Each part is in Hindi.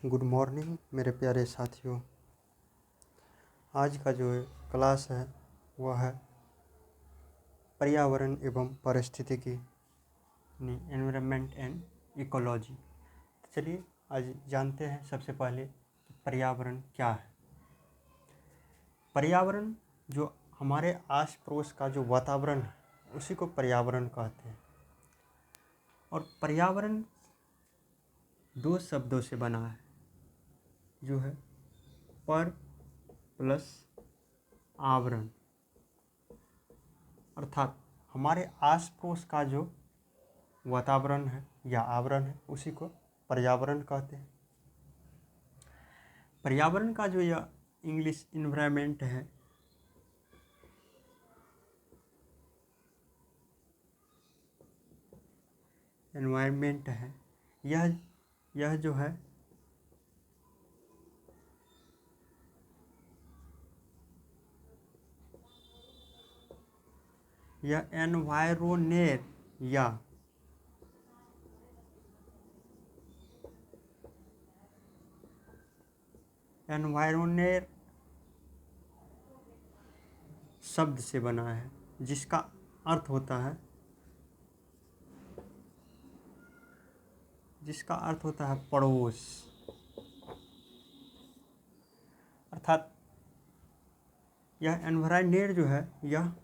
गुड मॉर्निंग मेरे प्यारे साथियों। आज का जो क्लास है वह है पर्यावरण एवं पारिस्थितिकी, एनवायरनमेंट एंड इकोलॉजी। चलिए आज जानते हैं सबसे पहले कि पर्यावरण क्या है। पर्यावरण जो हमारे आस पड़ोस का जो वातावरण है उसी को पर्यावरण कहते हैं। और पर्यावरण दो शब्दों से बना है, जो है पर प्लस आवरण, अर्थात हमारे आस पड़ोस का जो वातावरण है या आवरण है उसी को पर्यावरण कहते हैं। पर्यावरण का जो यह इंग्लिश इन्वायरमेंट है, एनवायरमेंट है, यह जो है यह एनवायरोनेट या एनवायरोनेट शब्द से बना है, जिसका अर्थ होता है पड़ोस। अर्थात यह एनवायरोनेट जो है यह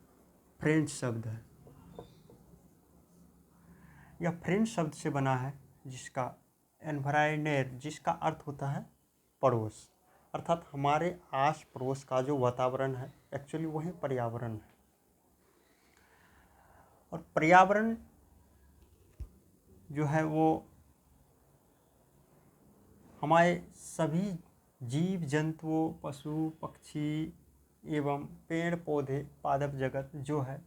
फ्रेंच शब्द है। यह फ्रेंच शब्द से बना है, जिसका एनवायरोनेट जिसका अर्थ होता है पड़ोस। अर्थात हमारे आस पड़ोस का जो वातावरण है एक्चुअली वही पर्यावरण है। और पर्यावरण जो है वो हमारे सभी जीव जंतुओं, पशु पक्षी एवं पेड़ पौधे, पादप जगत जो है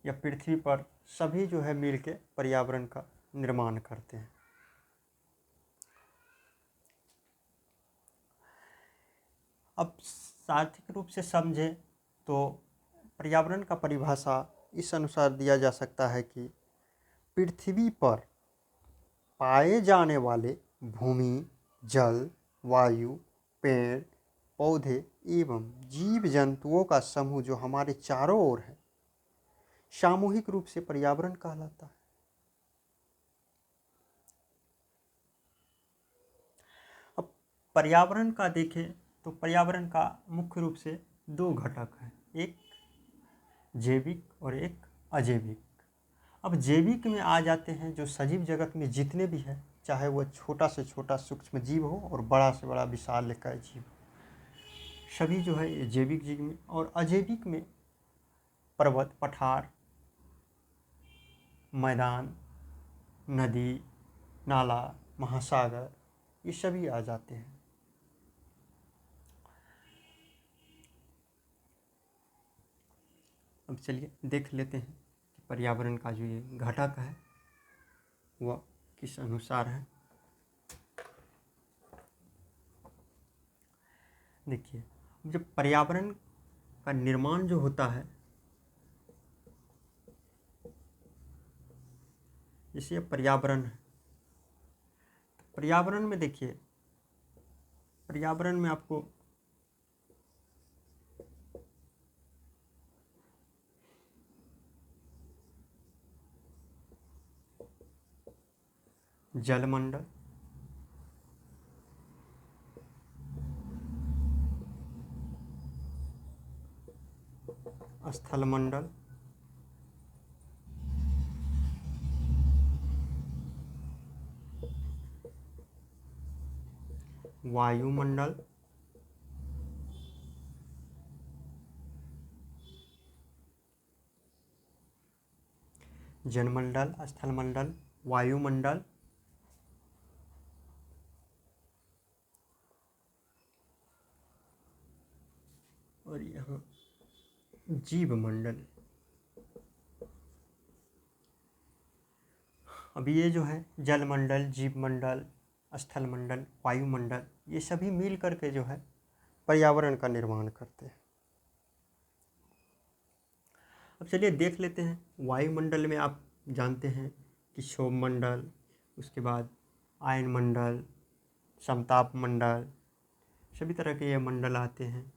या पृथ्वी पर सभी जो है मिलके पर्यावरण का निर्माण करते हैं। अब सार्थक रूप से समझें तो पर्यावरण का परिभाषा इस अनुसार दिया जा सकता है कि पृथ्वी पर पाए जाने वाले भूमि, जल, वायु, पेड़ पौधे एवं जीव जंतुओं का समूह जो हमारे चारों ओर है, सामूहिक रूप से पर्यावरण कहलाता है। अब पर्यावरण का देखें तो पर्यावरण का मुख्य रूप से दो घटक हैं, एक जैविक और एक अजैविक। अब जैविक में आ जाते हैं जो सजीव जगत में जितने भी हैं, चाहे वह छोटा से छोटा सूक्ष्म जीव हो और बड़ा से बड़ा विशालकाय जीव हो, सभी जो है ये जैविक जीव में। और अजैविक में पर्वत, पठार, मैदान, नदी, नाला, महासागर, ये सभी आ जाते हैं। अब चलिए देख लेते हैं कि पर्यावरण का जो ये घटक है वह किस अनुसार है। देखिए, जब पर्यावरण का निर्माण जो होता है, जैसे पर्यावरण है, तो पर्यावरण में देखिए, पर्यावरण में आपको जलमंडल, स्थलमंडल, वायुमंडल, जलमंडल, स्थलमंडल, वायुमंडल और यहाँ जीव मंडल। अब ये जो है जलमंडल, जीव मंडल, स्थलमंडल, वायुमंडल, ये सभी मिल करके जो है पर्यावरण का निर्माण करते हैं। अब चलिए देख लेते हैं। वायुमंडल में आप जानते हैं कि क्षोभ मंडल, उसके बाद आयनमंडल, समताप मंडल, सभी तरह के ये मंडल आते हैं।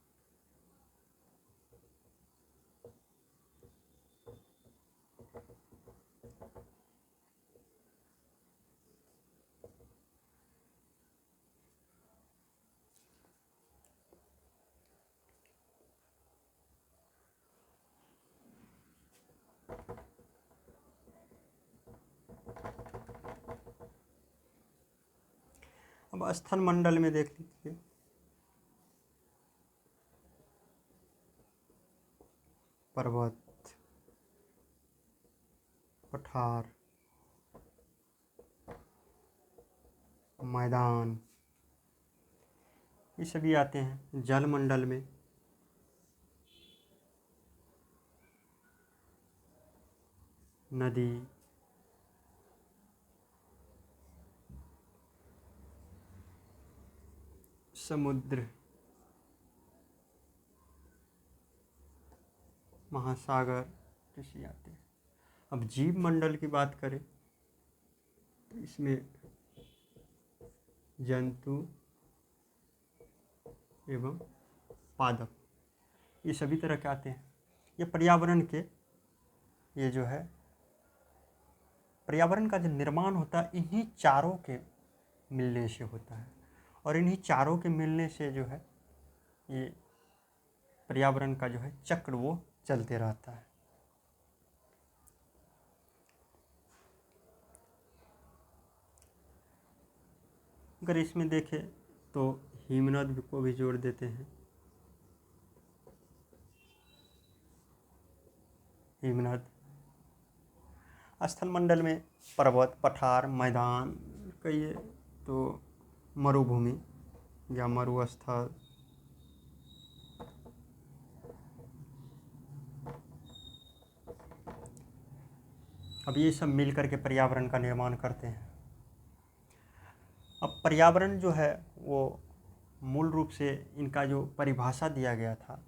अब स्थल मंडल में देख लीजिए, पर्वत, पठार, मैदान, ये सभी आते हैं। जल मंडल में नदी, समुद्र, महासागर जैसे आते हैं। अब जीव मंडल की बात करें तो इसमें जंतु एवं पादप, ये सभी तरह के आते हैं। ये पर्यावरण के, ये जो है पर्यावरण का जो निर्माण होता है इन्हीं चारों के मिलने से होता है, और इन्हीं चारों के मिलने से जो है ये पर्यावरण का जो है चक्र वो चलते रहता है। अगर इसमें देखें तो हिमनद को भी जोड़ देते हैं। हिमनद, स्थल मंडल में पर्वत, पठार, मैदान, कहिए तो मरुभूमि या मरुस्थल, अब ये सब मिलकर के पर्यावरण का निर्माण करते हैं। अब पर्यावरण जो है वो मूल रूप से इनका जो परिभाषा दिया गया था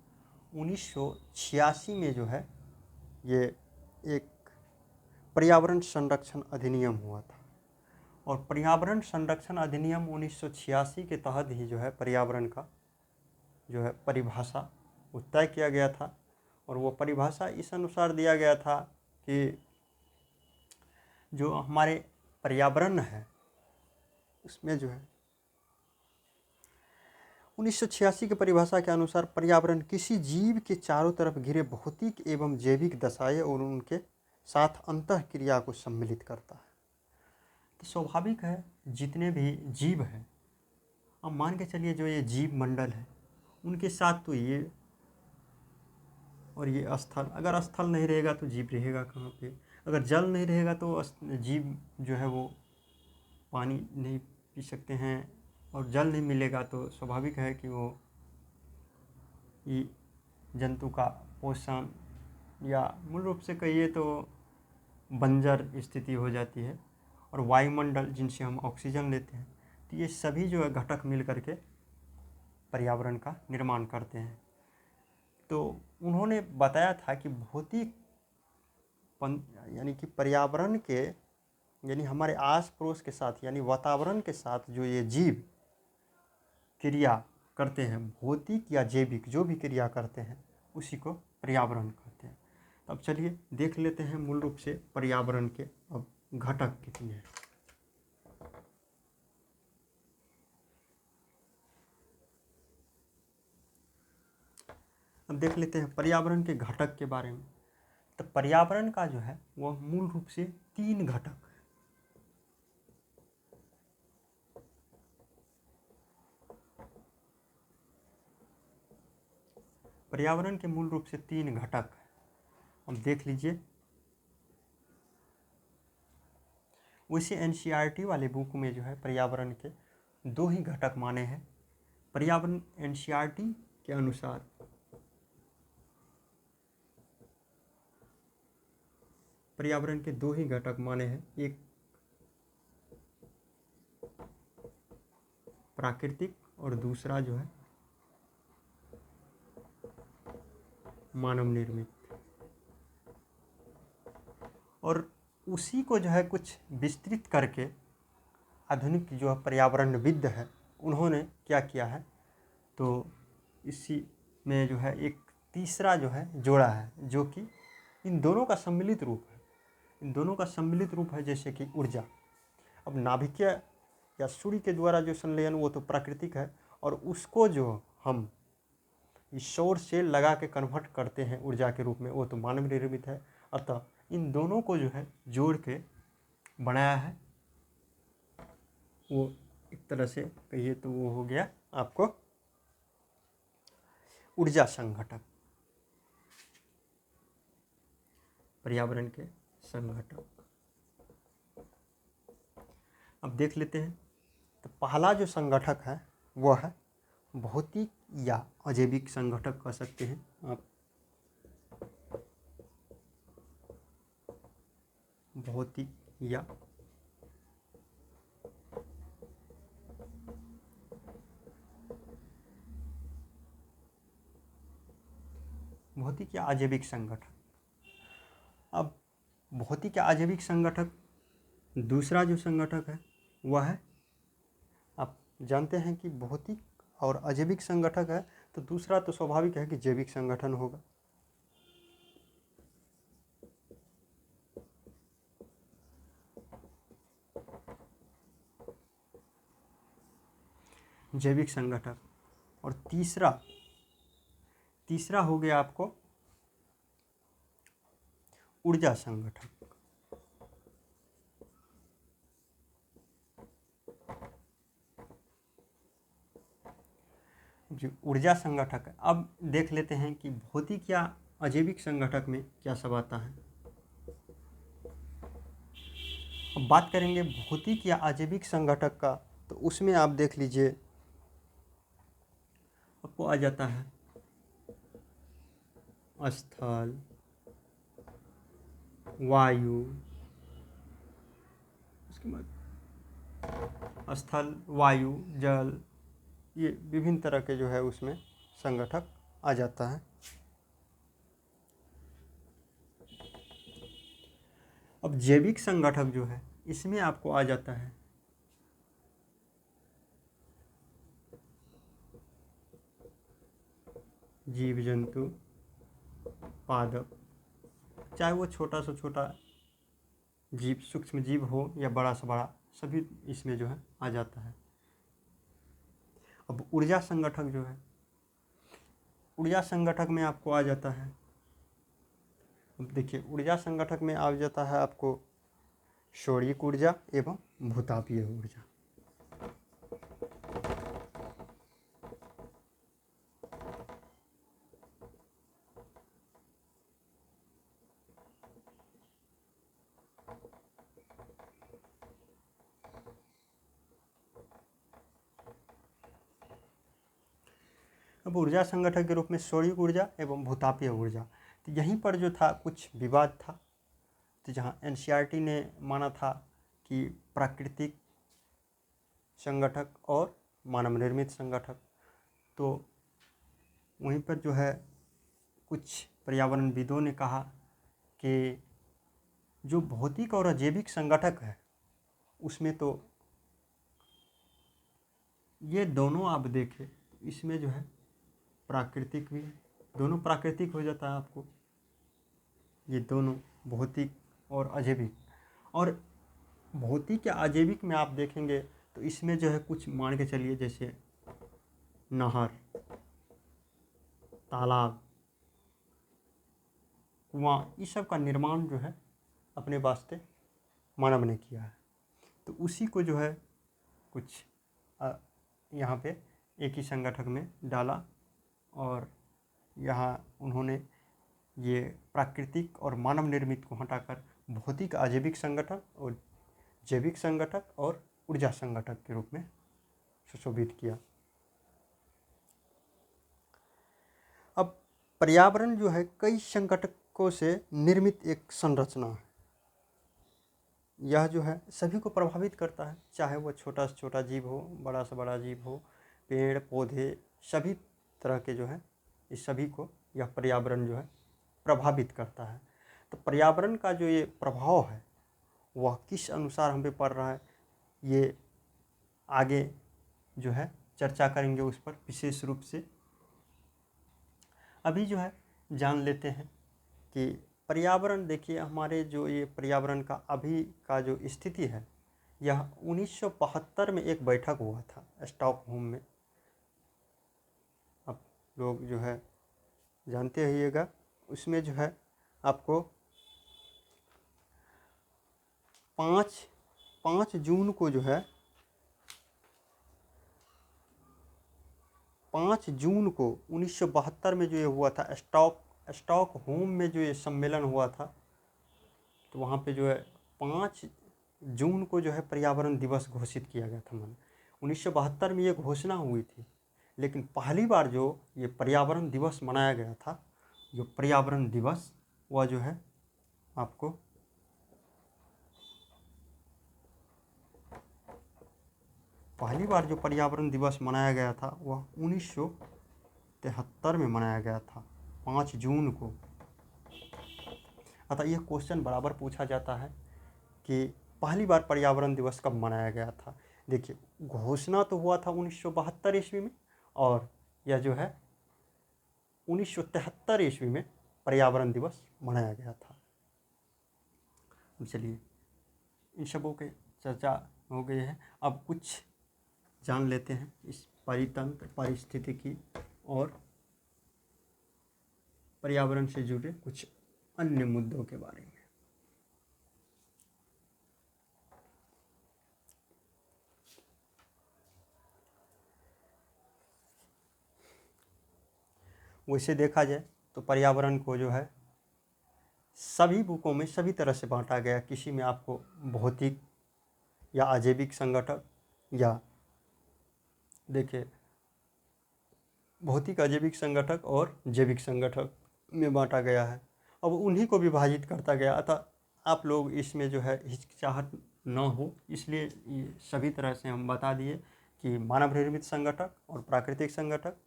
1986 में जो है ये एक पर्यावरण संरक्षण अधिनियम हुआ था, और पर्यावरण संरक्षण अधिनियम 1986 के तहत ही जो है पर्यावरण का जो है परिभाषा वो तय किया गया था। और वो परिभाषा इस अनुसार दिया गया था कि जो हमारे पर्यावरण है उसमें जो है 1986 की परिभाषा के अनुसार पर्यावरण किसी जीव के चारों तरफ घिरे भौतिक एवं जैविक दशाएं और उनके साथ अंतःक्रिया को सम्मिलित करता है। तो स्वाभाविक है जितने भी जीव हैं, अब मान के चलिए जो ये जीव मंडल है उनके साथ तो ये और ये स्थल, अगर स्थल नहीं रहेगा तो जीव रहेगा कहाँ पे, अगर जल नहीं रहेगा तो जीव जो है वो पानी नहीं पी सकते हैं, और जल नहीं मिलेगा तो स्वाभाविक है कि वो ये जंतु का पोषण या मूल रूप से कहिए तो बंजर स्थिति हो जाती है। और वायुमंडल जिनसे हम ऑक्सीजन लेते हैं, तो ये सभी जो है घटक मिल करके पर्यावरण का निर्माण करते हैं। तो उन्होंने बताया था कि भौतिक यानी कि पर्यावरण के यानी हमारे आस पड़ोस के साथ यानी वातावरण के साथ जो ये जीव क्रिया करते हैं, भौतिक या जैविक जो भी क्रिया करते हैं उसी को पर्यावरण कहते हैं। अब चलिए देख लेते हैं मूल रूप से पर्यावरण के अब घटक कितने हैं। अब देख लेते हैं पर्यावरण के घटक के बारे में। तो पर्यावरण का जो है वह मूल रूप से 3 घटक, पर्यावरण के मूल रूप से 3 घटक हैं। अब देख लीजिए, वैसे एनसीईआरटी वाले बुक में जो है पर्यावरण के 2 ही घटक माने हैं। पर्यावरण एनसीईआरटी के अनुसार पर्यावरण के 2 ही घटक माने हैं, एक प्राकृतिक और दूसरा जो है मानव निर्मित। और उसी को जो है कुछ विस्तृत करके आधुनिक जो पर्यावरणविद है उन्होंने क्या किया है, तो इसी में जो है एक तीसरा जो है जोड़ा है, जो कि इन दोनों का सम्मिलित रूप है। इन दोनों का सम्मिलित रूप है, जैसे कि ऊर्जा। अब नाभिकीय या सूर्य के द्वारा जो संलयन वो तो प्राकृतिक है, और उसको जो हम इस सौर सेल लगा के कन्वर्ट करते हैं ऊर्जा के रूप में, वो तो मानव निर्मित है। अतः इन दोनों को जो है जोड़ के बनाया है, वो एक तरह से कहिए तो वो हो गया आपको ऊर्जा संघटक, पर्यावरण के संघटक। अब देख लेते हैं, तो पहला जो संगठक है वह है भौतिक या अजैविक संगठक कह सकते हैं आप। भौतिक या अजैविक संगठक। अब भौतिक या अजैविक संगठक दूसरा जो संगठक है वह है, आप जानते हैं कि भौतिक और अजैविक संगठक है, तो दूसरा तो स्वाभाविक है कि जैविक संगठन होगा। जैविक संगठक। और तीसरा हो गया आपको ऊर्जा संगठक। जो ऊर्जा संगठक है, अब देख लेते हैं कि भौतिक या अजैविक संगठक में क्या सब आता है। अब बात करेंगे भौतिक या अजैविक संगठक का, तो उसमें आप देख लीजिए, आपको आ जाता है स्थल, वायु, उसके बाद स्थल, वायु, जल, ये विभिन्न तरह के जो है उसमें संगठक आ जाता है। अब जैविक संगठक जो है, इसमें आपको आ जाता है जीव जंतु, पादप, चाहे वो छोटा से छोटा जीव, सूक्ष्म जीव हो या बड़ा से बड़ा, सभी इसमें जो है आ जाता है। अब ऊर्जा संगठक जो है, ऊर्जा संगठक में आपको आ जाता है, अब देखिए ऊर्जा संगठक में आ जाता है आपको सौरिक ऊर्जा एवं भूतापीय ऊर्जा। अब ऊर्जा संगठक के रूप में सौरिक ऊर्जा एवं भूतापीय ऊर्जा, तो यहीं पर जो था कुछ विवाद था। तो जहाँ एनसीईआरटी ने माना था कि प्राकृतिक संगठक और मानव निर्मित संगठक, तो वहीं पर जो है कुछ पर्यावरणविदों ने कहा कि जो भौतिक और अजैविक संगठक है उसमें तो ये दोनों आप देखें, इसमें जो है प्राकृतिक भी, दोनों प्राकृतिक हो जाता है आपको, ये दोनों भौतिक और अजैविक। और भौतिक या अजैविक में आप देखेंगे तो इसमें जो है कुछ मान के चलिए, जैसे नहर, तालाब, कुआं, इस सब का निर्माण जो है अपने वास्ते मानव ने किया है। तो उसी को जो है कुछ यहाँ पे एक ही संगठक में डाला, और यहाँ उन्होंने ये प्राकृतिक और मानव निर्मित को हटाकर भौतिक अजैविक संगठक और जैविक संगठक और ऊर्जा संगठक के रूप में सुशोभित किया। अब पर्यावरण जो है कई संगठकों से निर्मित एक संरचना है। यह जो है सभी को प्रभावित करता है, चाहे वो छोटा से छोटा जीव हो, बड़ा से बड़ा जीव हो, पेड़ पौधे, सभी तरह के जो है इस सभी को यह पर्यावरण जो है प्रभावित करता है। तो पर्यावरण का जो ये प्रभाव है वह किस अनुसार हम पे पड़ रहा है, ये आगे जो है चर्चा करेंगे उस पर विशेष रूप से। अभी जो है जान लेते हैं कि पर्यावरण, देखिए हमारे जो ये पर्यावरण का अभी का जो स्थिति है, यह 1972 में एक बैठक हुआ था स्टॉकहोम में। आप लोग जो है जानते रहिएगा, उसमें जो है आपको 5 जून को जो है 5 जून को 1972 में जो ये हुआ था स्टॉकहोम में जो ये सम्मेलन हुआ था, तो वहाँ पे जो है 5 जून को जो है पर्यावरण दिवस घोषित किया गया था। 1972 में ये घोषणा हुई थी, लेकिन पहली बार जो ये पर्यावरण दिवस मनाया गया था, जो पर्यावरण दिवस, वह जो है आपको पहली बार जो पर्यावरण दिवस मनाया गया था वह 1973 में मनाया गया था, 5 जून को। अतः यह क्वेश्चन बराबर पूछा जाता है कि पहली बार पर्यावरण दिवस कब मनाया गया था। देखिए घोषणा तो हुआ था 1972 ईस्वी में, और यह जो है 1973 ईस्वी में पर्यावरण दिवस मनाया गया था। चलिए इन सबों के चर्चा हो गई है, अब कुछ जान लेते हैं इस परितंत्र, पारिस्थितिकी और पर्यावरण से जुड़े कुछ अन्य मुद्दों के बारे में। वैसे देखा जाए तो पर्यावरण को जो है सभी बुकों में सभी तरह से बांटा गया। किसी में आपको भौतिक या अजैविक संगठक, या देखिए भौतिक अजैविक संगठक और जैविक संगठक में बांटा गया है। अब उन्हीं को विभाजित करता गया, अतः आप लोग इसमें जो है हिचकिचाहट न हो, इसलिए ये सभी तरह से हम बता दिए कि मानव निर्मित संगठक और प्राकृतिक संगठक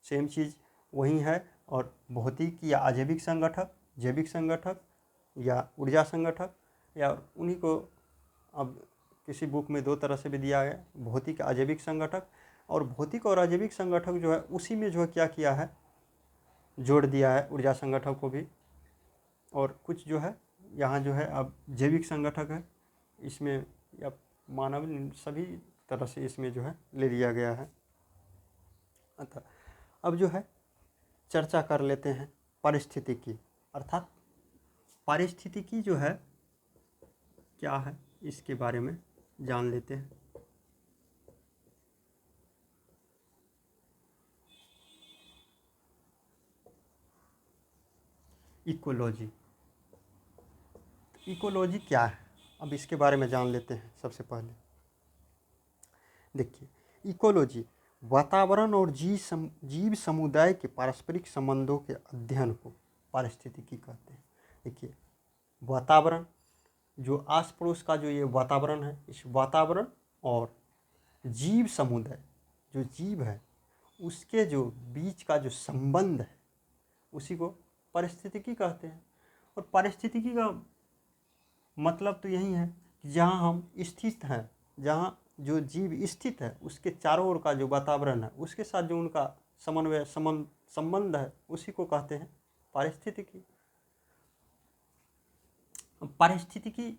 सेम चीज़ वही है, और भौतिक या अजैविक संगठक, जैविक संगठक या ऊर्जा संगठक, या उन्हीं को अब किसी बुक में 2 तरह से भी दिया है, भौतिक अजैविक संगठक। और भौतिक और अजैविक संगठक जो है उसी में जो है क्या किया है, जोड़ दिया है ऊर्जा संगठक को भी, और कुछ जो है यहाँ जो है अब जैविक संगठक है, इसमें या मानव सभी तरह से इसमें जो है ले लिया गया है। अतः अब जो है चर्चा कर लेते हैं पारिस्थितिकी, अर्थात पारिस्थितिकी जो है क्या है इसके बारे में जान लेते हैं। इकोलॉजी, इकोलॉजी क्या है, अब इसके बारे में जान लेते हैं। सबसे पहले देखिए, इकोलॉजी वातावरण और जीव समुदाय के पारस्परिक संबंधों के अध्ययन को पारिस्थितिकी कहते हैं। देखिए वातावरण, जो आस पड़ोस का जो ये वातावरण है, इस वातावरण और जीव समुदाय, जो जीव है उसके जो बीच का जो संबंध है, उसी को पारिस्थितिकी कहते हैं। और पारिस्थितिकी का मतलब तो यही है कि जहाँ हम स्थित हैं, जहाँ जो जीव स्थित है उसके चारों ओर का जो वातावरण है, उसके साथ जो उनका समन्वय संबंध है, उसी को कहते हैं पारिस्थितिकी। पारिस्थितिकी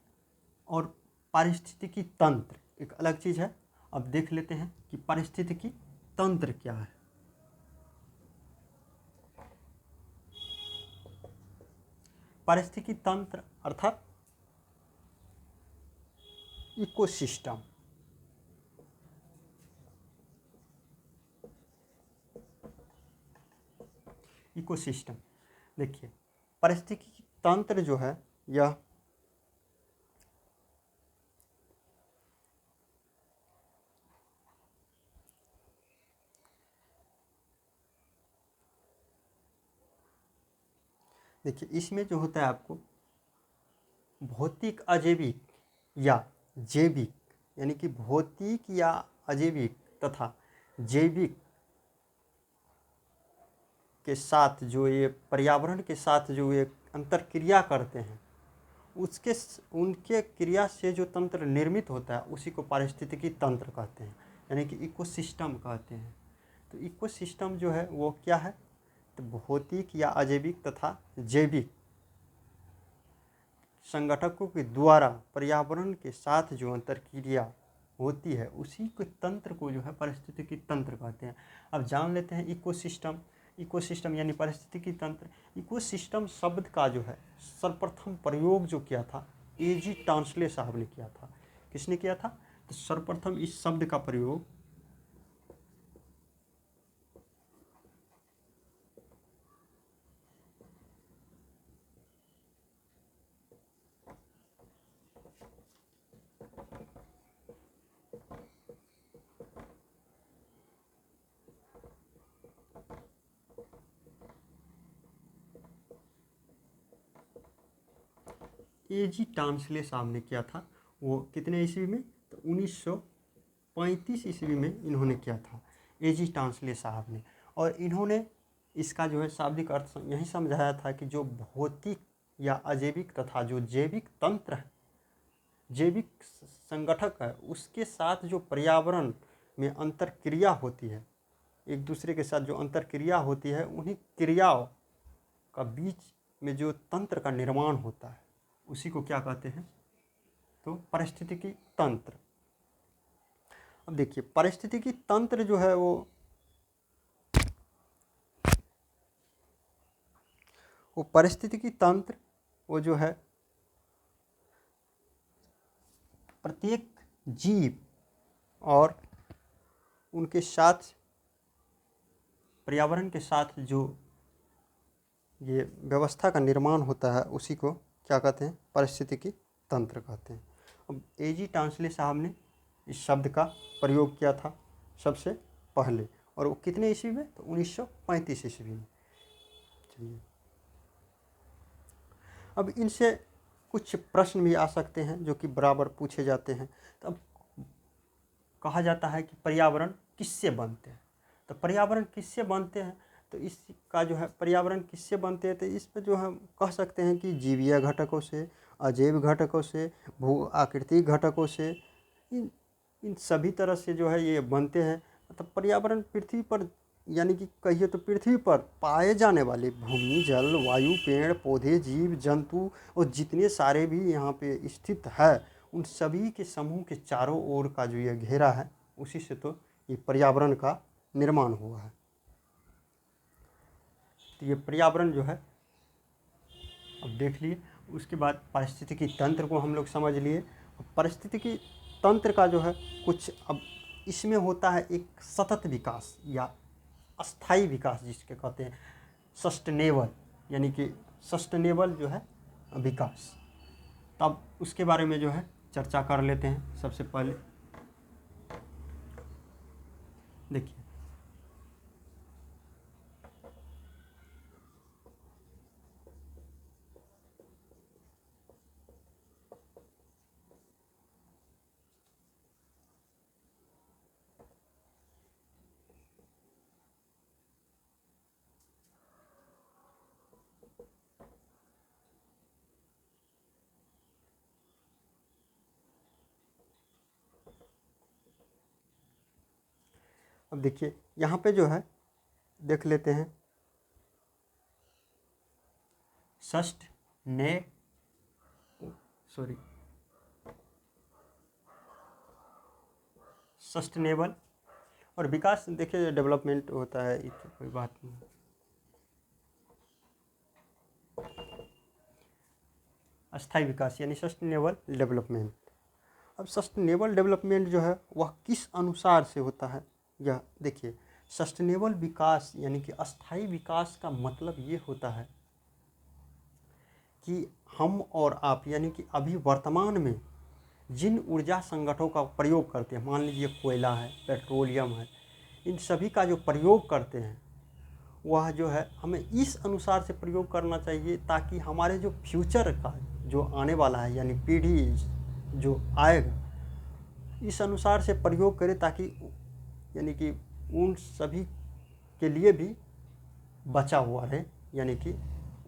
और पारिस्थितिकी तंत्र एक अलग चीज़ है। अब देख लेते हैं कि पारिस्थितिकी तंत्र क्या है। पारिस्थितिकी तंत्र अर्थात इकोसिस्टम, इकोसिस्टम। देखिए पारिस्थितिकी तंत्र जो है यह देखिए इसमें जो होता है आपको भौतिक अजैविक या जैविक, यानी कि भौतिक या अजैविक तथा जैविक के साथ जो ये पर्यावरण के साथ जो ये अंतरक्रिया करते हैं, उनके क्रिया से जो तंत्र निर्मित होता है उसी को पारिस्थितिकी तंत्र कहते हैं। यानी कि इकोसिस्टम कहते हैं। तो इकोसिस्टम जो है वो क्या है, तो भौतिक या अजैविक तथा जैविक संगठकों के द्वारा पर्यावरण के साथ जो अंतरक्रिया होती है उसी के तंत्र को जो है पारिस्थितिकी तंत्र कहते हैं। अब जान लेते हैं इकोसिस्टम। इकोसिस्टम यानी पारिस्थितिकी तंत्र। इकोसिस्टम शब्द का जो है सर्वप्रथम प्रयोग जो किया था एजी टांसले साहब ने किया था। किसने किया था, तो सर्वप्रथम इस शब्द का प्रयोग एजी टांसले साहब ने किया था। वो कितने ईस्वी में, तो 1935 ईस्वी में इन्होंने किया था, एजी टांसले साहब ने। और इन्होंने इसका जो है शाब्दिक अर्थ यही समझाया था कि जो भौतिक या अजैविक तथा जो जैविक तंत्र है, जैविक संगठक है, उसके साथ जो पर्यावरण में अंतरक्रिया होती है, एक दूसरे के साथ जो अंतरक्रिया होती है, उन्हीं क्रियाओं का बीच में जो तंत्र का निर्माण होता है उसी को क्या कहते हैं, तो पारिस्थितिकी तंत्र। अब देखिए पारिस्थितिकी तंत्र जो है वो पारिस्थितिकी तंत्र वो जो है प्रत्येक जीव और उनके साथ पर्यावरण के साथ जो ये व्यवस्था का निर्माण होता है उसी को क्या कहते हैं, पारिस्थितिकी तंत्र कहते हैं। अब एजी टांसले साहब ने इस शब्द का प्रयोग किया था सबसे पहले, और वो कितने ईस्वी में, तो 1935 ईस्वी में। चलिए अब इनसे कुछ प्रश्न भी आ सकते हैं जो कि बराबर पूछे जाते हैं। तो अब कहा जाता है कि पर्यावरण किससे बनते हैं, तो पर्यावरण किससे बनते हैं, तो इसका जो है पर्यावरण किससे बनते हैं, तो इस पर जो हम कह सकते हैं कि जीवीय घटकों से, अजैव घटकों से, भू आकृतिक घटकों से, इन सभी तरह से जो है ये बनते हैं। मतलब पर्यावरण पृथ्वी पर यानी कि कहिए तो पृथ्वी पर पाए जाने वाले भूमि, जल, वायु, पेड़ पौधे, जीव जंतु और जितने सारे भी यहाँ पे स्थित है उन सभी के समूह के चारों ओर का जो ये घेरा है उसी से तो ये पर्यावरण का निर्माण हुआ है। तो ये पर्यावरण जो है अब देख लिए। उसके बाद पारिस्थितिकी तंत्र को हम लोग समझ लिए। पारिस्थितिकी तंत्र का जो है कुछ अब इसमें होता है एक सतत विकास या अस्थाई विकास जिसके कहते हैं, सस्टेनेबल, यानी कि सस्टेनेबल जो है विकास। तब उसके बारे में जो है चर्चा कर लेते हैं। सबसे पहले देखिए अब देखिए यहाँ पे जो है देख लेते हैं सस्टेनेबल और विकास। देखिए डेवलपमेंट होता है, ये तो कोई बात नहीं। अस्थाई विकास यानी सस्टेनेबल डेवलपमेंट। अब सस्टेनेबल डेवलपमेंट जो है वह किस अनुसार से होता है, यह देखिए सस्टेनेबल विकास यानी कि अस्थाई विकास का मतलब ये होता है कि हम और आप यानी कि अभी वर्तमान में जिन ऊर्जा संगठनों का प्रयोग करते हैं, मान लीजिए कोयला है, पेट्रोलियम है, इन सभी का जो प्रयोग करते हैं वह जो है हमें इस अनुसार से प्रयोग करना चाहिए ताकि हमारे जो फ्यूचर का जो आने वाला है यानी पीढ़ी जो आएगा इस अनुसार से प्रयोग करें, ताकि यानी कि उन सभी के लिए भी बचा हुआ रहे, यानी कि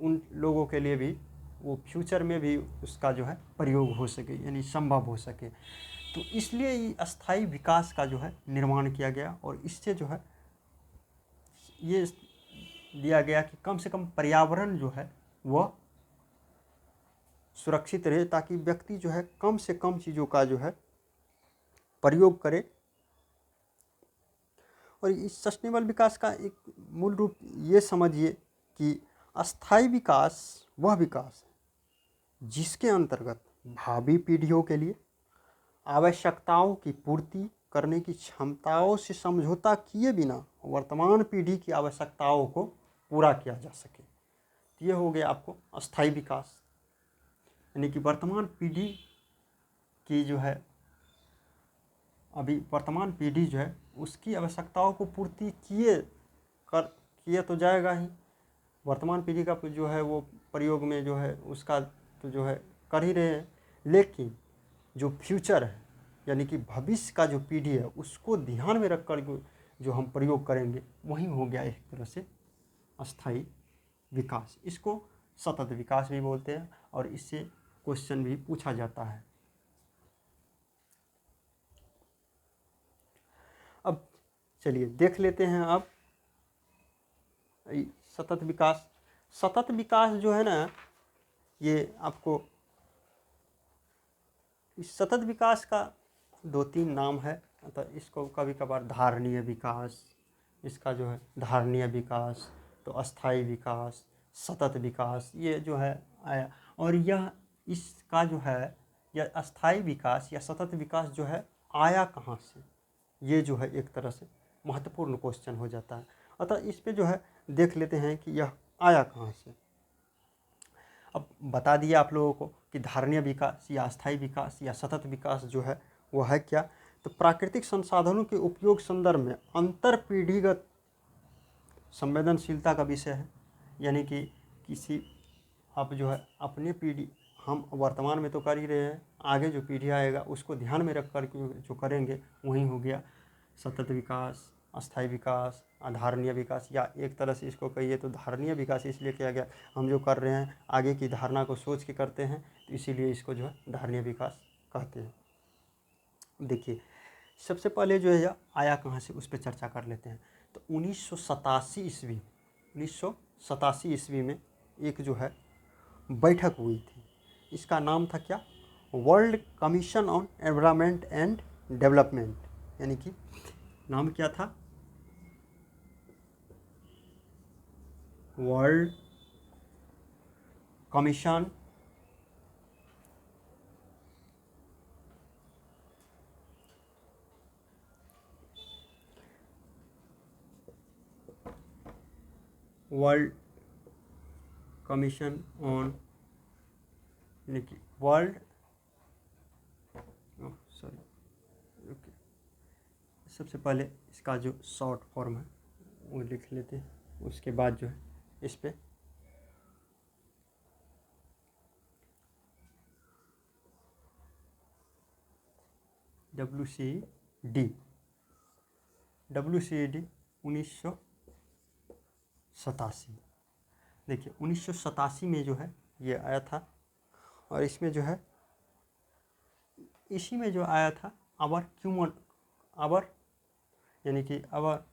उन लोगों के लिए भी वो फ्यूचर में भी उसका जो है प्रयोग हो सके, यानी संभव हो सके। तो इसलिए ये अस्थाई विकास का जो है निर्माण किया गया और इससे जो है ये दिया गया कि कम से कम पर्यावरण जो है वह सुरक्षित रहे, ताकि व्यक्ति जो है कम से कम चीज़ों का जो है प्रयोग करे। और इस सस्टेनेबल विकास का एक मूल रूप ये समझिए कि अस्थाई विकास वह विकास है जिसके अंतर्गत भावी पीढ़ियों के लिए आवश्यकताओं की पूर्ति करने की क्षमताओं से समझौता किए बिना वर्तमान पीढ़ी की आवश्यकताओं को पूरा किया जा सके। तो ये हो गया आपको अस्थाई विकास, यानी कि वर्तमान पीढ़ी की जो है अभी वर्तमान पीढ़ी जो है उसकी आवश्यकताओं को पूर्ति किए तो जाएगा ही, वर्तमान पीढ़ी का जो है वो प्रयोग में जो है उसका तो जो है कर ही रहे हैं, लेकिन जो फ्यूचर है यानी कि भविष्य का जो पीढ़ी है उसको ध्यान में रख कर जो हम प्रयोग करेंगे वही हो गया एक तरह से अस्थाई विकास। इसको सतत विकास भी बोलते हैं और इससे क्वेश्चन भी पूछा जाता है। अब चलिए देख लेते हैं अब सतत विकास। सतत विकास जो है ना, ये आपको इस सतत विकास का 2-3 नाम है, तो इसको कभी कभार धारणीय विकास, इसका जो है धारणीय विकास, तो अस्थाई विकास, सतत विकास, ये जो है आया। और यह इसका जो है यह अस्थाई विकास या सतत विकास जो है आया कहाँ से, ये जो है एक तरह से महत्वपूर्ण क्वेश्चन हो जाता है। अतः इस पे जो है देख लेते हैं कि यह आया कहाँ से। अब बता दिया आप लोगों को कि धारणीय विकास या अस्थाई विकास या सतत विकास जो है वो है क्या। तो प्राकृतिक संसाधनों के उपयोग संदर्भ में अंतर पीढ़ीगत संवेदनशीलता का विषय है, यानी कि किसी अब जो है अपने पीढ़ी हम वर्तमान में तो कर ही रहे हैं, आगे जो पीढ़ी आएगा उसको ध्यान में रख कर जो करेंगे वही हो गया सतत विकास, अस्थाई विकास, धारणीय विकास, या एक तरह से इसको कहिए तो धारणीय विकास इसलिए किया गया हम जो कर रहे हैं आगे की धारणा को सोच के करते हैं, तो इसीलिए इसको जो है धारणीय विकास कहते हैं। देखिए सबसे पहले जो है आया कहाँ से उस पर चर्चा कर लेते हैं। तो 1987 ईस्वी में एक जो है बैठक हुई थी, इसका नाम था क्या, world commission on environment and development, यानी कि नाम क्या था, world commission world commission on, यानी कि वर्ल्ड ओके, सबसे पहले इसका जो शॉर्ट फॉर्म है वो लिख लेते हैं, उसके बाद जो है इस पे WCD 1987। देखिए 1987 में जो है ये आया था, और इसमें जो है इसी में जो आया था आवर यानी कि आवर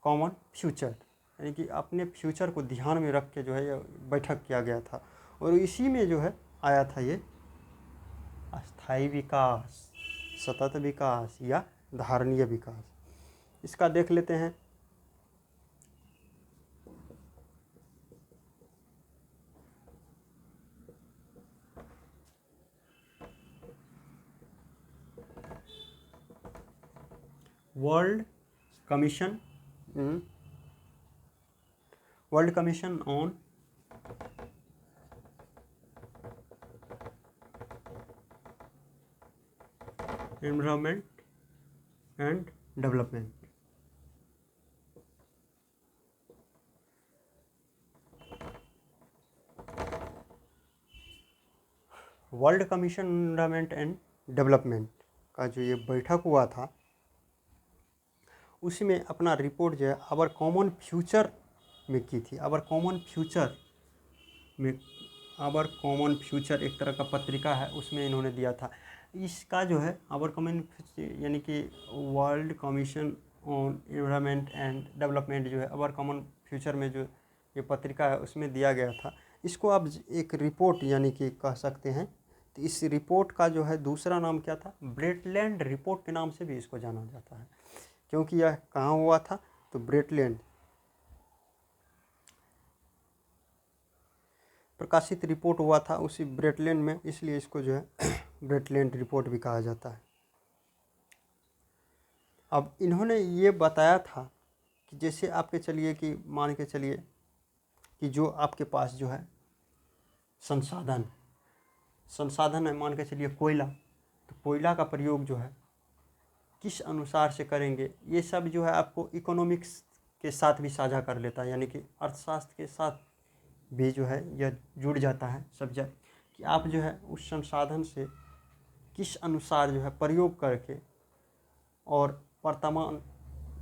कॉमन फ्यूचर, यानी कि अपने फ्यूचर को ध्यान में रख के जो है ये बैठक किया गया था, और इसी में जो है आया था ये अस्थाई विकास, सतत विकास या धारणीय विकास। इसका देख लेते हैं। World commission on environment and development, world commission environment and development का जो ये बैठक हुआ था उसमें अपना रिपोर्ट जो है आवर कॉमन फ्यूचर में की थी। आवर कॉमन फ्यूचर एक तरह का पत्रिका है, उसमें इन्होंने दिया था। इसका जो है आवर कॉमन यानी कि world commission on environment and development जो है आवर कॉमन फ्यूचर में जो ये पत्रिका है उसमें दिया गया था। इसको आप एक रिपोर्ट यानी कि कह सकते हैं। तो इस रिपोर्ट का जो है दूसरा नाम क्या था, ब्रेटलैंड रिपोर्ट के नाम से भी इसको जाना जाता है। क्योंकि यह कहाँ हुआ था, तो ब्रेटलैंड प्रकाशित रिपोर्ट हुआ था उसी ब्रेटलैंड में, इसलिए इसको जो है ब्रेटलैंड रिपोर्ट भी कहा जाता है। अब इन्होंने ये बताया था कि जैसे आपके चलिए कि मान के चलिए कि जो आपके पास जो है संसाधन है, मान के चलिए कोयला, तो कोयला का प्रयोग जो है किस अनुसार से करेंगे, ये सब जो है आपको इकोनॉमिक्स के साथ भी साझा कर लेता है, यानी कि अर्थशास्त्र के साथ भी जो है यह जुड़ जाता है सब्जेक्ट, कि आप जो है उस संसाधन से किस अनुसार जो है प्रयोग करके और वर्तमान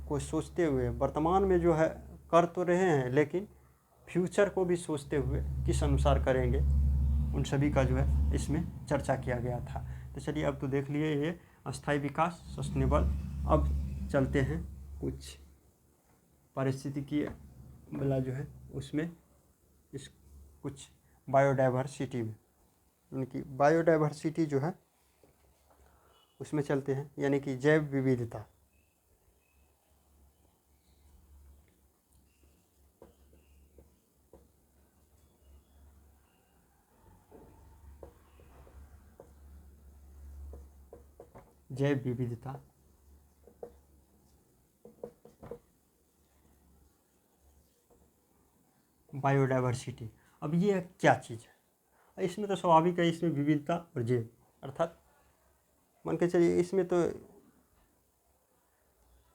को सोचते हुए, वर्तमान में जो है कर तो रहे हैं लेकिन फ्यूचर को भी सोचते हुए किस अनुसार करेंगे, उन सभी का जो है इसमें चर्चा किया गया था। तो चलिए अब तो देख लिए ये अस्थायी विकास सस्टेनेबल। अब चलते हैं कुछ पारिस्थितिकीय वाला जो है उसमें, इस कुछ बायोडाइवर्सिटी में, उनकी बायोडाइवर्सिटी जो है उसमें चलते हैं, यानी कि जैव विविधता। जैव विविधता बायोडाइवर्सिटी, अब ये क्या चीज़ है? इसमें तो स्वाभाविक है, इसमें विविधता और जैव, अर्थात मान के चलिए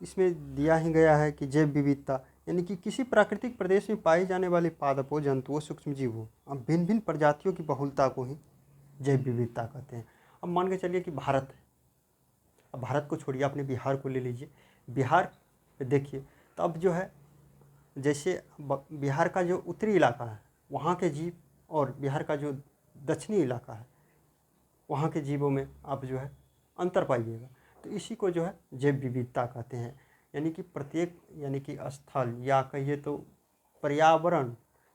इसमें दिया ही गया है कि जैव विविधता यानी कि किसी प्राकृतिक प्रदेश में पाई जाने वाले पादपों, जंतुओं, सूक्ष्मजीवों, अब भिन्न भिन्न प्रजातियों की बहुलता को ही जैव विविधता कहते हैं। अब मान के चलिए कि भारत है, अब भारत को छोड़िए, अपने बिहार को ले लीजिए। बिहार पे देखिए तो अब जो है जैसे बिहार का जो उत्तरी इलाका है वहाँ के जीव और बिहार का जो दक्षिणी इलाका है वहाँ के जीवों में आप जो है अंतर पाइएगा। तो इसी को जो है जैव विविधता कहते हैं, यानी कि प्रत्येक, यानी कि स्थल या कहिए तो पर्यावरण,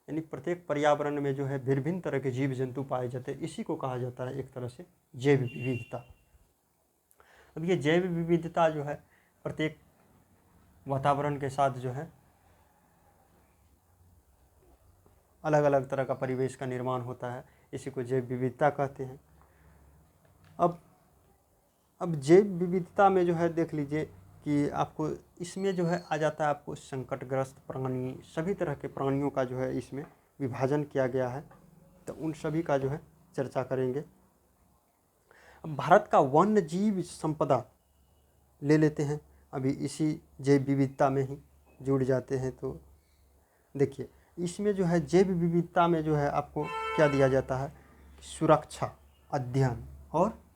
यानी प्रत्येक पर्यावरण में जो है भिन्न भिन्न तरह के जीव जंतु पाए जाते हैं, इसी को कहा जाता है एक तरह से जैव विविधता। अब ये जैव विविधता जो है प्रत्येक वातावरण के साथ जो है अलग अलग तरह का परिवेश का निर्माण होता है, इसी को जैव विविधता कहते हैं। अब जैव विविधता में जो है देख लीजिए कि आपको इसमें जो है आ जाता है आपको संकटग्रस्त प्राणी, सभी तरह के प्राणियों का जो है इसमें विभाजन किया गया है, तो उन सभी का जो है चर्चा करेंगे। अब भारत का वन्य जीव संपदा ले लेते हैं, अभी इसी जैव विविधता में ही जुड़ जाते हैं। तो देखिए इसमें जो है जैव विविधता में जो है आपको क्या दिया जाता है, सुरक्षा, अध्ययन और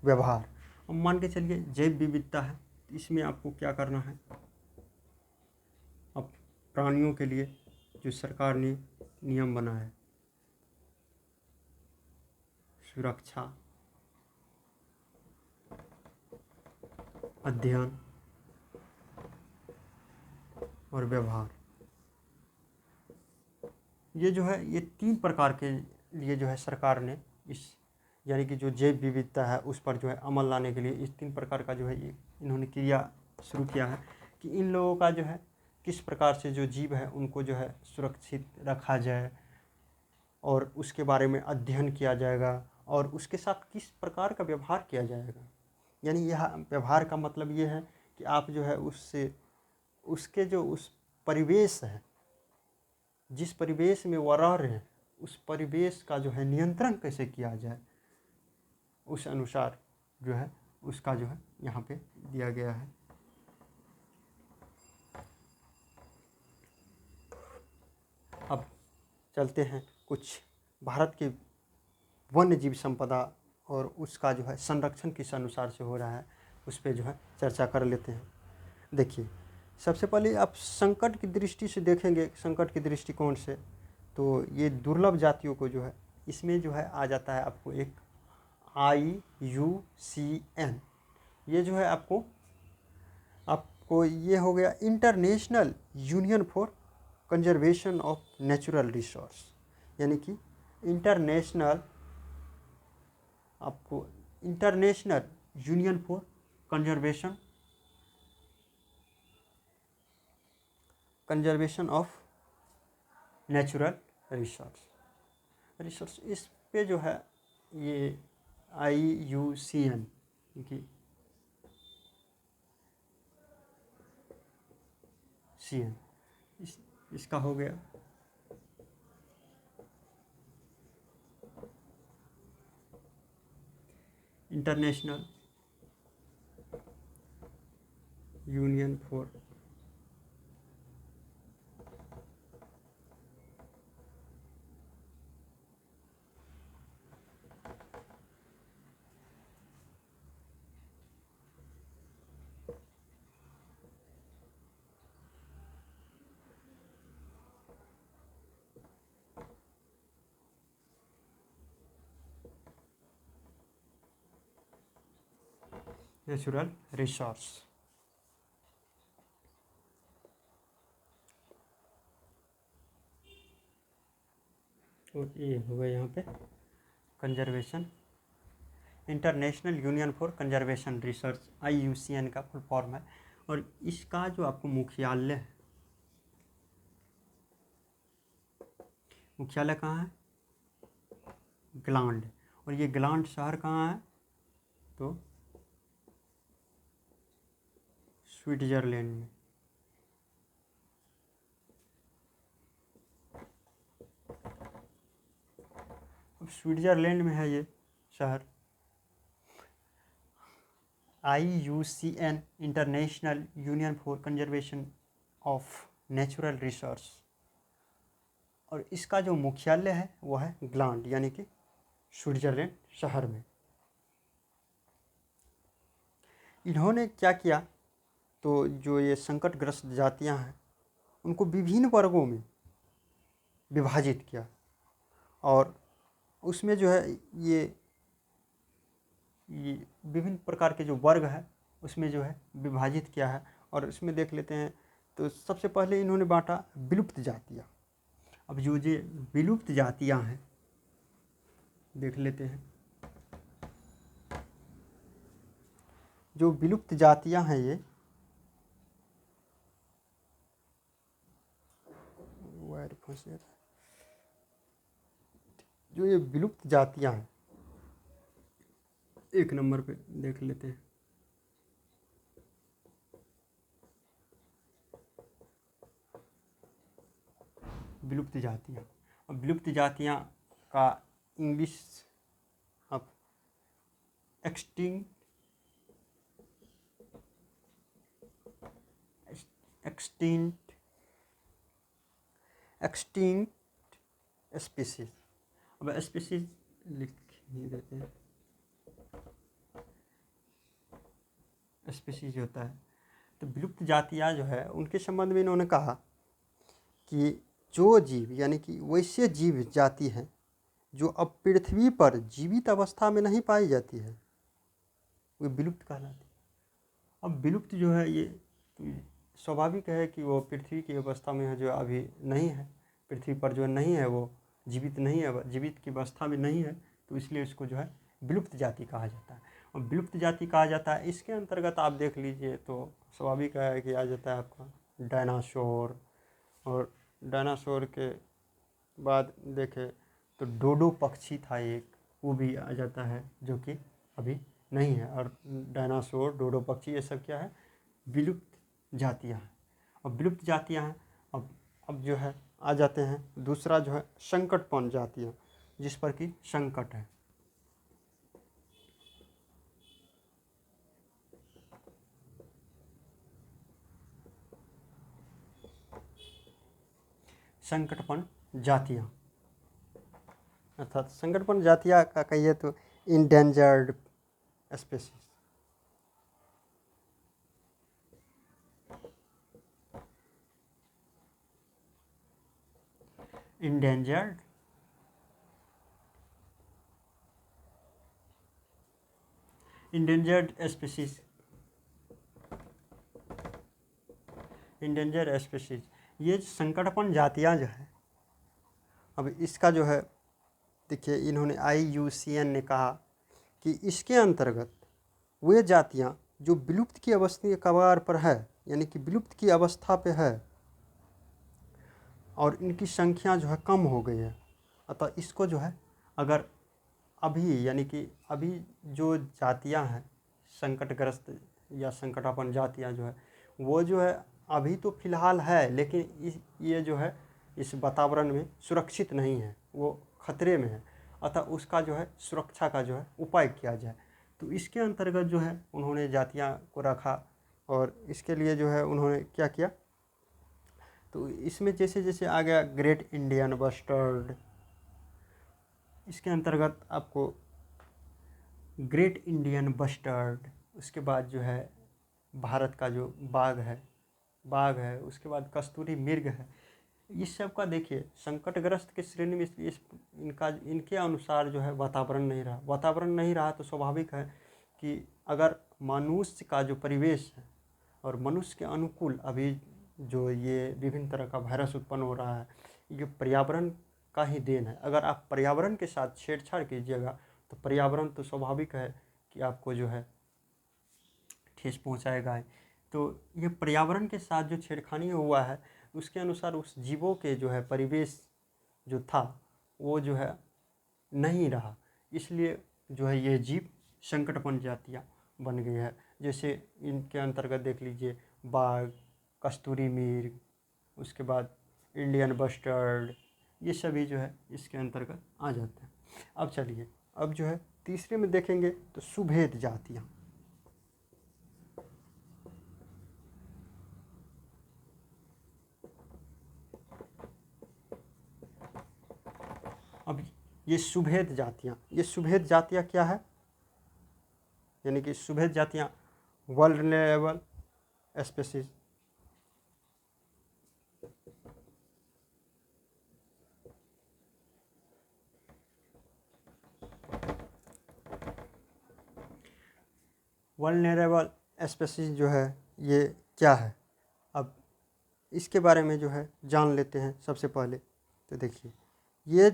व्यवहार। अब मान के चलिए जैव विविधता है, तो इसमें आपको क्या करना है, अब प्राणियों के लिए जो सरकार ने नियम बनाया है, सुरक्षा, अध्ययन और व्यवहार, ये जो है ये 3 प्रकार के लिए जो है सरकार ने इस, यानी कि जो जैव विविधता है उस पर जो है अमल लाने के लिए इस 3 प्रकार का जो है ये इन्होंने क्रिया शुरू किया है कि इन लोगों का जो है किस प्रकार से जो जीव है उनको जो है सुरक्षित रखा जाए और उसके बारे में अध्ययन किया जाएगा और उसके साथ किस प्रकार का व्यवहार किया जाएगा। यानी यह व्यवहार का मतलब ये है कि आप जो है उससे उसके जो उस परिवेश है, जिस परिवेश में वह रह रहे हैं, उस परिवेश का जो है नियंत्रण कैसे किया जाए, उस अनुसार जो है उसका जो है यहाँ पे दिया गया है। अब चलते हैं कुछ भारत के वन्य जीव संपदा और उसका जो है संरक्षण किस अनुसार से हो रहा है उस पर जो है चर्चा कर लेते हैं। देखिए सबसे पहले आप संकट की दृष्टि से देखेंगे, संकट के दृष्टिकोण से, तो ये दुर्लभ जातियों को जो है इसमें जो है आ जाता है आपको एक IUCN, ये जो है आपको ये हो गया international union for conservation of natural resource, यानी कि international union for conservation of natural resource, इस पे जो है ये IUCN की CN इसका हो गया international union for natural resource. और ये होगा यहाँ पे conservation, international union for conservation research, IUCN का फुल फॉर्म है। और इसका जो आपको मुख्यालय कहाँ है? ग्लांड। और ये ग्लांड शहर कहाँ है? तो स्विट्जरलैंड में। अब स्विट्जरलैंड में है ये शहर। IUCN international union for conservation of natural resource, और इसका जो मुख्यालय है वो है ग्लांड, यानी कि स्विट्जरलैंड शहर में। इन्होंने क्या किया, तो जो ये संकटग्रस्त जातियां हैं उनको विभिन्न वर्गों में विभाजित किया, और उसमें जो है ये विभिन्न प्रकार के जो वर्ग है उसमें जो है विभाजित किया है। और इसमें देख लेते हैं, तो सबसे पहले इन्होंने बांटा विलुप्त जातियाँ। अब जो विलुप्त जातियाँ हैं देख लेते हैं। जो विलुप्त जातियाँ हैं ये वायर फंस गया था। जो ये विलुप्त जातियाँ हैं, एक नंबर पे देख लेते हैं। विलुप्त जातियाँ। अब विलुप्त जातियाँ का इंग्लिश आप एक्सटिंक्ट स्पीसीज। अब स्पीसीज लिख नहीं देते हैं, स्पीसीज होता है। तो विलुप्त जातियाँ जो है उनके संबंध में इन्होंने कहा कि जो जीव, यानी कि वैसे जीव जाति हैं जो अब पृथ्वी पर जीवित अवस्था में नहीं पाई जाती है, वे विलुप्त कहलाती है। अब विलुप्त जो है ये स्वाभाविक है कि वो पृथ्वी की अवस्था में है, जो अभी नहीं है, पृथ्वी पर जो नहीं है वो जीवित नहीं है, जीवित की अवस्था में नहीं है, तो इसलिए इसको जो है विलुप्त जाति कहा जाता है। और विलुप्त जाति कहा जाता है, इसके अंतर्गत आप देख लीजिए तो स्वाभाविक है कि आ जाता है आपका डायनासोर, और डायनासोर के बाद देखें तो डोडो पक्षी था एक, वो भी आ जाता है, जो कि अभी नहीं है। और डायनासोर, डोडो पक्षी, ये सब क्या है? विलुप्त जातियाँ हैं। अब विलुप्त जातियाँ हैं। अब जो है आ जाते हैं दूसरा जो है संकटपन जातियाँ, जिस पर कि संकट है। संकटपन जातियाँ, अर्थात संकटपन जातियाँ का कहिए तो endangered species. Endangered endangered species, endangered species, ये संकटपन जातियाँ जो है, अब इसका जो है देखिए इन्होंने IUCN ने कहा कि इसके अंतर्गत वे जातियाँ जो विलुप्त की अवस्था के कगार पर है, यानी कि विलुप्त की अवस्था पे है और इनकी संख्या जो है कम हो गई है, अतः इसको जो है अगर अभी यानी कि अभी जो जातियां हैं संकटग्रस्त या संकटापन्न जातियां जो है वो जो है अभी तो फिलहाल है, लेकिन ये जो है इस वातावरण में सुरक्षित नहीं है, वो खतरे में है, अतः उसका जो है सुरक्षा का जो है उपाय किया जाए। तो इसके अंतर्गत जो है उन्होंने जातियां को रखा और इसके लिए जो है उन्होंने क्या किया, तो इसमें जैसे जैसे आ गया ग्रेट इंडियन बस्टर्ड, इसके अंतर्गत आपको ग्रेट इंडियन बस्टर्ड, उसके बाद जो है भारत का जो बाघ है, उसके बाद कस्तूरी मृग है, इस सब का देखिए संकटग्रस्त की श्रेणी में इनके अनुसार जो है वातावरण नहीं रहा तो स्वाभाविक है कि अगर मनुष्य का जो परिवेश है और मनुष्य के अनुकूल अभी जो ये विभिन्न तरह का वायरस उत्पन्न हो रहा है, ये पर्यावरण का ही देन है। अगर आप पर्यावरण के साथ छेड़छाड़ कीजिएगा तो पर्यावरण तो स्वाभाविक है कि आपको जो है ठेस पहुंचाएगा ही। तो ये पर्यावरण के साथ जो छेड़खानी हुआ है उसके अनुसार उस जीवों के जो है परिवेश जो था वो जो है नहीं रहा, इसलिए जो है ये जीव संकटपन्न जातियाँ बन गई है। जैसे इनके अंतर्गत देख लीजिए बाघ, कस्तूरी मृग, उसके बाद इंडियन बस्टर्ड, ये सभी जो है इसके अंतर्गत आ जाते हैं। अब चलिए अब जो है तीसरे में देखेंगे तो सुभेद जातियाँ। अब ये सुभेद जातियाँ क्या है, यानी कि सुभेद जातियाँ वल्नरेबल स्पीसीज, वल्नरेबल स्पीसीज जो है ये क्या है, अब इसके बारे में जो है जान लेते हैं। सबसे पहले तो देखिए ये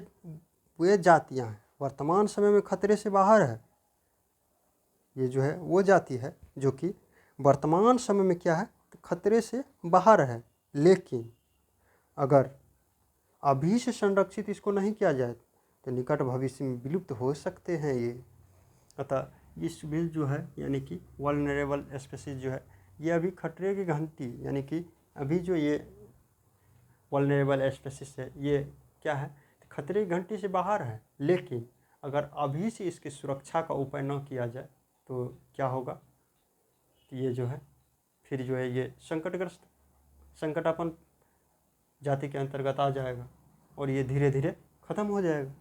वे जातियाँ हैं वर्तमान समय में खतरे से बाहर है, ये जो है वो जाति है जो कि वर्तमान समय में क्या है तो खतरे से बाहर है, लेकिन अगर अभी से संरक्षित इसको नहीं किया जाए तो निकट भविष्य में विलुप्त हो सकते हैं ये। अतः ये सुभेद जो है यानी कि वल्नरेबल स्पीसीज जो है ये अभी खतरे की घंटी, यानी कि अभी जो ये वल्नरेबल स्पीसीज है ये क्या है खतरे की घंटी से बाहर है, लेकिन अगर अभी से इसकी सुरक्षा का उपाय न किया जाए तो क्या होगा कि ये जो है फिर जो है ये संकटापन्न जाति के अंतर्गत आ जाएगा और ये धीरे धीरे ख़त्म हो जाएगा।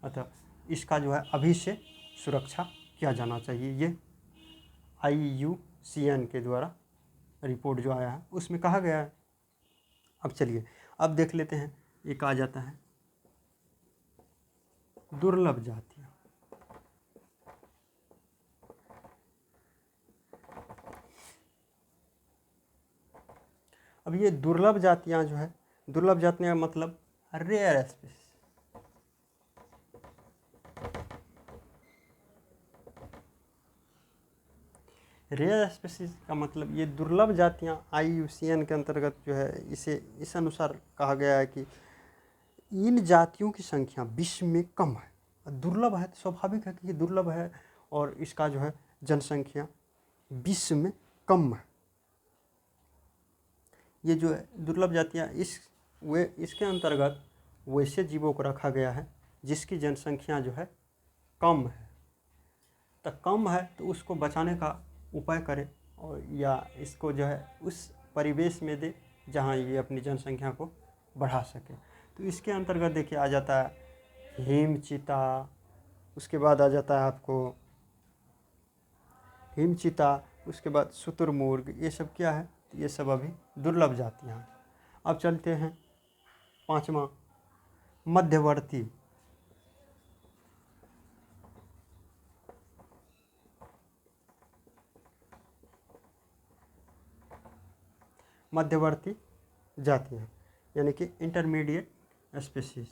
अतः इसका जो है अभी से सुरक्षा किया जाना चाहिए। ये IUCN के द्वारा रिपोर्ट जो आया है उसमें कहा गया है। अब चलिए अब देख लेते हैं, एक आ जाता है दुर्लभ जातियाँ। अब ये दुर्लभ जातियाँ जो है, दुर्लभ जातियाँ मतलब रेयर स्पीसीज, रेयर स्पीसीज का मतलब ये दुर्लभ जातियाँ IUCN के अंतर्गत जो है इसे इस अनुसार कहा गया है कि इन जातियों की संख्या विश्व में कम है। दुर्लभ है तो स्वाभाविक है कि ये दुर्लभ है और इसका जो है जनसंख्या विश्व में कम है। ये जो है दुर्लभ जातियाँ इसके अंतर्गत वैसे जीवों को रखा गया है जिसकी जनसंख्या जो है कम है, तो कम है तो उसको बचाने का उपाय करें और या इसको जो है उस परिवेश में दे जहाँ ये अपनी जनसंख्या को बढ़ा सके। तो इसके अंतर्गत देखिए आ जाता है हिमचीता, उसके बाद आ जाता है आपको हिमचीता, उसके बाद शुतुरमुर्ग, ये सब क्या है ये सब अभी दुर्लभ जातियाँ हैं। अब चलते हैं पांचवा मध्यवर्ती जातियाँ, यानी कि इंटरमीडिएट स्पीशीज।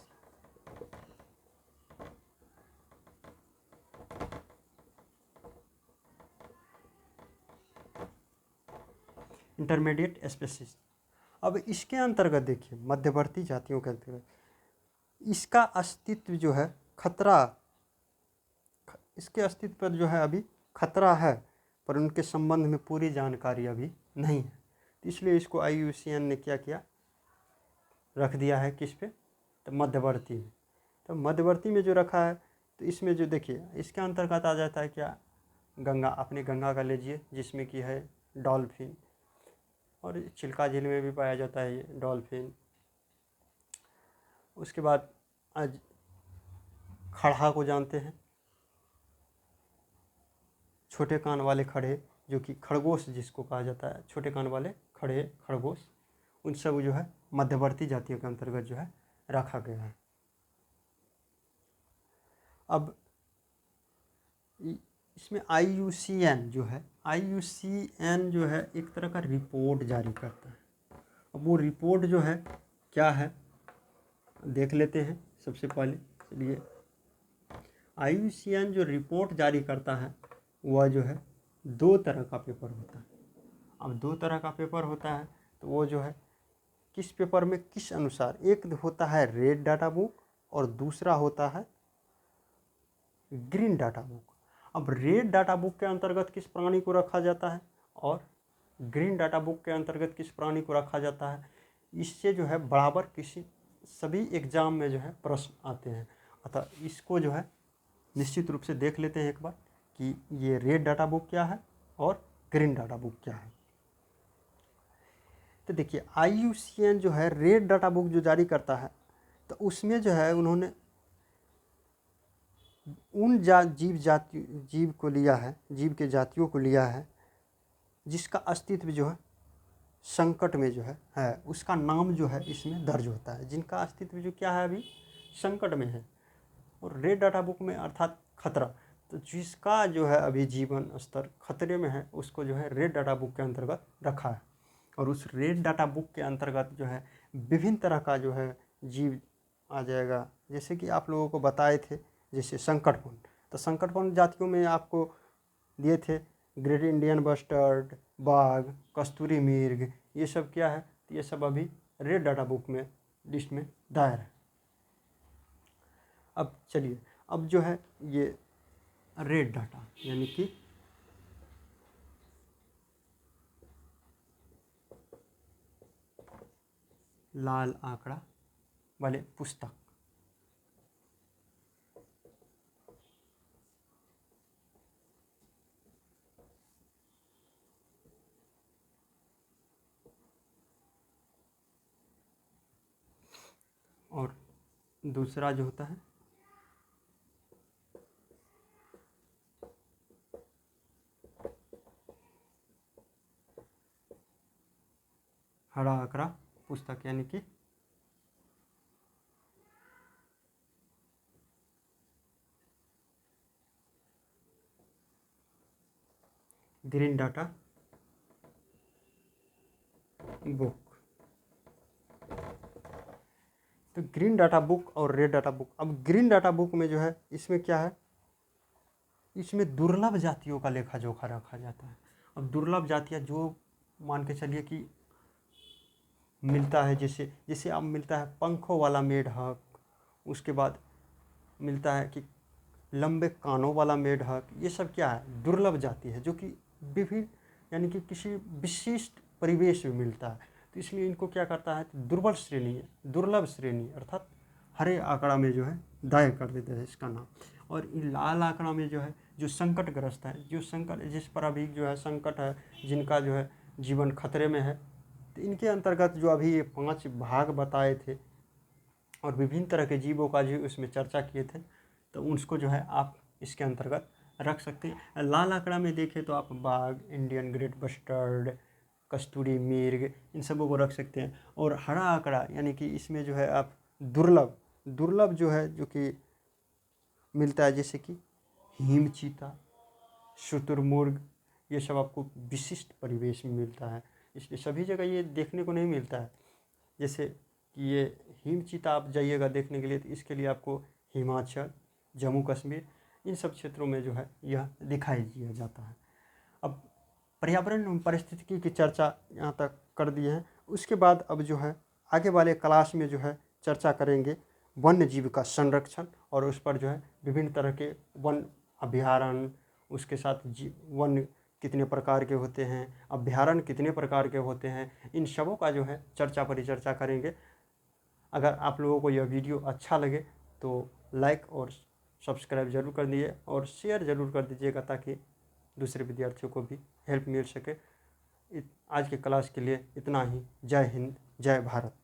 Intermediate species. अब इसके अंतर्गत देखिए, मध्यवर्ती जातियों के अंतर्गत इसका अस्तित्व जो है खतरा, इसके अस्तित्व पर जो है अभी खतरा है, पर उनके संबंध में पूरी जानकारी अभी नहीं है। तो इसलिए इसको IUCN ने क्या किया, रख दिया है किस पे, तो मध्यवर्ती में। तो मध्यवर्ती में जो रखा है, तो इसमें जो देखिए इसके अंतर्गत आ जाता है क्या, गंगा, अपने गंगा का लीजिए जिसमें कि है डॉल्फिन, और चिल्का झील में भी पाया जाता है ये डॉल्फिन। उसके बाद आज खड़हा को जानते हैं, छोटे कान वाले खड़े, जो कि खरगोश जिसको कहा जाता है, छोटे कान वाले खड़े खरगोश, उन सब जो है मध्यवर्ती जातियों के अंतर्गत जो है रखा गया है। अब इसमें IUCN जो है, IUCN जो है एक तरह का रिपोर्ट जारी करता है। अब वो रिपोर्ट जो है क्या है, देख लेते हैं सबसे पहले। चलिए, IUCN जो रिपोर्ट जारी करता है वह जो है 2 तरह का पेपर होता है। अब 2 तरह का पेपर होता है, तो वो जो है किस पेपर में किस अनुसार, एक होता है रेड डाटा बुक और दूसरा होता है ग्रीन डाटा बुक। अब रेड डाटा बुक के अंतर्गत किस प्राणी को रखा जाता है और ग्रीन डाटा बुक के अंतर्गत किस प्राणी को रखा जाता है, इससे जो है बराबर किसी सभी एग्जाम में जो है प्रश्न आते हैं। अतः इसको जो है निश्चित रूप से देख लेते हैं एक बार कि ये रेड डाटा बुक क्या है और ग्रीन डाटा बुक क्या है। तो देखिए, IUCN जो है रेड डाटा बुक जो जारी करता है, तो उसमें जो है उन्होंने उन जीव को लिया है, जीव के जातियों को लिया है जिसका अस्तित्व जो है संकट में जो है उसका नाम जो है इसमें दर्ज होता है, जिनका अस्तित्व जो क्या है अभी संकट में है। और रेड डाटा बुक में अर्थात खतरा, तो जिसका जो है अभी जीवन स्तर खतरे में है उसको जो है रेड डाटा बुक के अंतर्गत रखा है। और उस रेड डाटा बुक के अंतर्गत जो है विभिन्न तरह का जो है जीव आ जाएगा, जैसे कि आप लोगों को बताए थे, जैसे संकटपूर्ण, तो संकटपूर्ण जातियों में आपको दिए थे ग्रेट इंडियन बस्टर्ड, बाघ, कस्तूरी मृग, ये सब क्या है, तो ये सब अभी रेड डाटा बुक में लिस्ट में दायर है। अब चलिए, अब जो है ये रेड डाटा यानी कि लाल आंकड़ा वाले पुस्तक, और दूसरा जो होता है हरा आंकड़ा पुस्तक यानी कि ग्रीन डाटा बुक। तो ग्रीन डाटा बुक और रेड डाटा बुक। अब ग्रीन डाटा बुक में जो है इसमें क्या है, इसमें दुर्लभ जातियों का लेखा जोखा रखा जाता है। अब दुर्लभ जातियाँ जो मान के चलिए कि मिलता है, जैसे जैसे अब मिलता है पंखों वाला मेढक, उसके बाद मिलता है कि लंबे कानों वाला मेढक, ये सब क्या है, दुर्लभ जाति है जो कि विभिन्न यानी कि किसी विशिष्ट परिवेश में मिलता है। तो इसलिए इनको क्या करता है, दुर्बल श्रेणी, दुर्लभ श्रेणी अर्थात हरे आंकड़ा में जो है दायर कर देते हैं इसका नाम। और इन लाल आंकड़ा में जो है जो संकटग्रस्त है, जो संकट जिस पर अभी जो है संकट है, जिनका जो है जीवन खतरे में है, तो इनके अंतर्गत जो अभी ये 5 भाग बताए थे और विभिन्न तरह के जीवों का जो उसमें चर्चा किए थे, तो उसको जो है आप इसके अंतर्गत रख सकते हैं। लाल आंकड़ा में देखें तो आप बाघ, इंडियन ग्रेट बस्टर्ड, कस्तूरी मृग, इन सबों को रख सकते हैं। और हरा आंकड़ा यानी कि इसमें जो है आप दुर्लभ जो है जो कि मिलता है, जैसे कि हिम चीता, शुतुरमुर्ग, ये सब आपको विशिष्ट परिवेश में मिलता है। इसलिए सभी जगह ये देखने को नहीं मिलता है। जैसे कि ये हिम चीता आप जाइएगा देखने के लिए, तो इसके लिए आपको हिमाचल, जम्मू कश्मीर, इन सब क्षेत्रों में जो है यह दिखाई दिया जाता है। अब पर्यावरण एवं पारिस्थितिकी की चर्चा यहाँ तक कर दिए हैं। उसके बाद अब जो है आगे वाले क्लास में जो है चर्चा करेंगे वन्य जीव का संरक्षण, और उस पर जो है विभिन्न तरह के वन अभयारण्य, उसके साथ वन कितने प्रकार के होते हैं, अभयारण्य कितने प्रकार के होते हैं, इन सबों का जो है परिचर्चा करेंगे। अगर आप लोगों को यह वीडियो अच्छा लगे तो लाइक और सब्सक्राइब ज़रूर कर दीजिए और शेयर ज़रूर कर दीजिएगा, ताकि दूसरे विद्यार्थियों को भी हेल्प मिल सके। आज के क्लास के लिए इतना ही। जय हिंद, जय भारत।